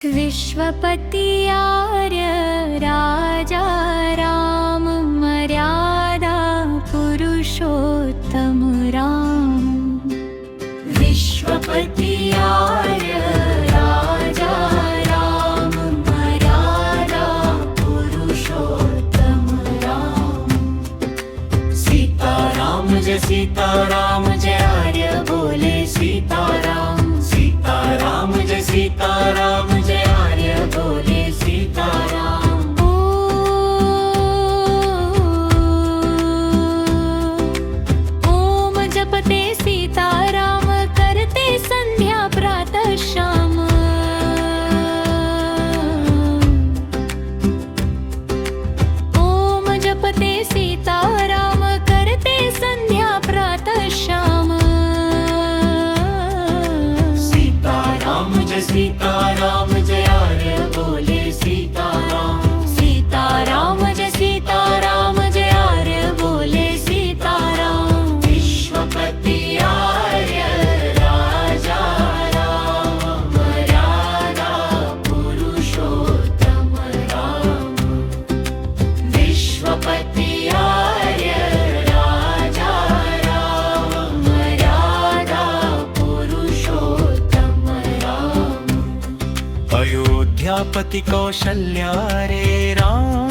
विश्वपति आर्य राजा राम मर्यादा पुरुषोत्तम राम। विश्वपति आर्य राजा राम मर्यादा पुरुषोत्तम राम। सीताराम जय सीताराम जय आर्य बोले सीताराम। सीताराम जय सीताराम जय आर्य बोले सीताराम। ओम जपते सीताराम करते संध्या प्रातः शाम। ओम जपते सीताराम करते संध्या प्रातः शाम। सीताराम जय सीताराम जय आर्य बोले सीताराम। सीताराम जय सीताराम जय आर्य बोले सीताराम। विश्वपति आर्य राजा राम मर्यादा पुरुषोत्तम राम। विश्वपति आर्य राजा राम मर्यादा पुरुषोत्तम राम। अयोध्यापति कौशल्या रे राम।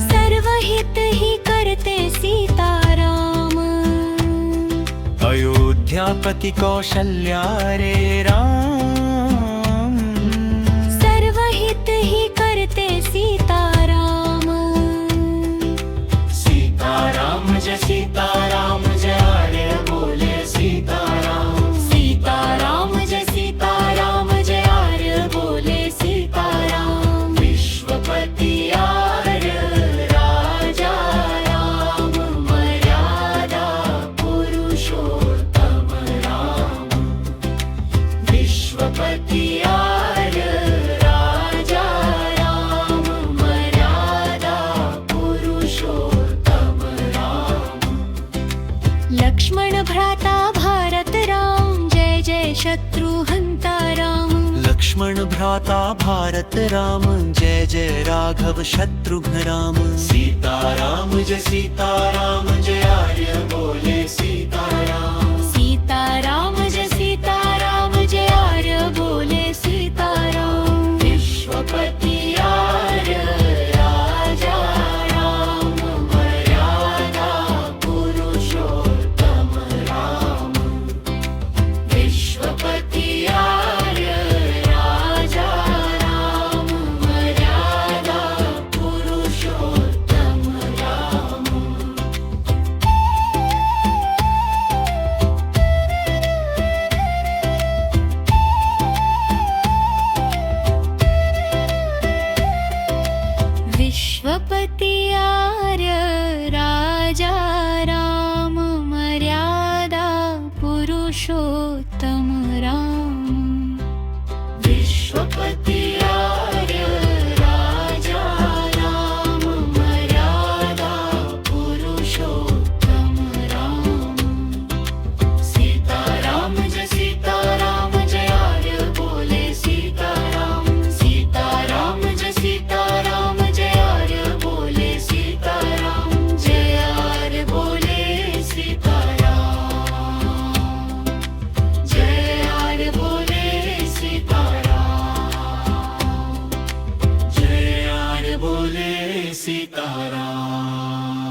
सर्वहित ही करते सीताराम। अयोध्यापति कौशल्या रे राम। सर्वहित ही करते सीताराम। सीताराम जय सीताराम जय आर्य बोले सीताराम। सीताराम जय सीताराम जय आर्य बोले सीताराम। विश्वपति आर्य राजा राम मर्यादा पुरुषोत्तम राम। विश्वपति आर्य राजा राम मर्यादा पुरुषोत्तम राम। लक्ष्मण भ्राता भारत राम जय जय शत्रुहंता राम। लक्ष्मण भ्राता भारत राम जय जय राघव शत्रुघ्न राम। सीताराम जय सीताराम जय आर्य बोले सीताराम। सीताराम जय सीताराम जय आर्य बोले सीताराम। विश्वपति आर्य राजा राम मर्यादा पुरुषोत्तम राम। विश्वपति आर्य राजा राम मर्यादा पुरुषोत्तम राम। विश्वपति आर्य राजा राम मर्यादा पुरुषोत्तम राम। विश्वपति आर्य राजा राम मर्यादा पुरुषोत्तम राम। सीताराम जय सीताराम जय आर्य बोले सीताराम। सीताराम जय सीताराम जय आर्य बोले सीताराम। जय आर्य बोले सीताराम। जय आर्य बोले सीताराम। जय आर्य बोले सीताराम।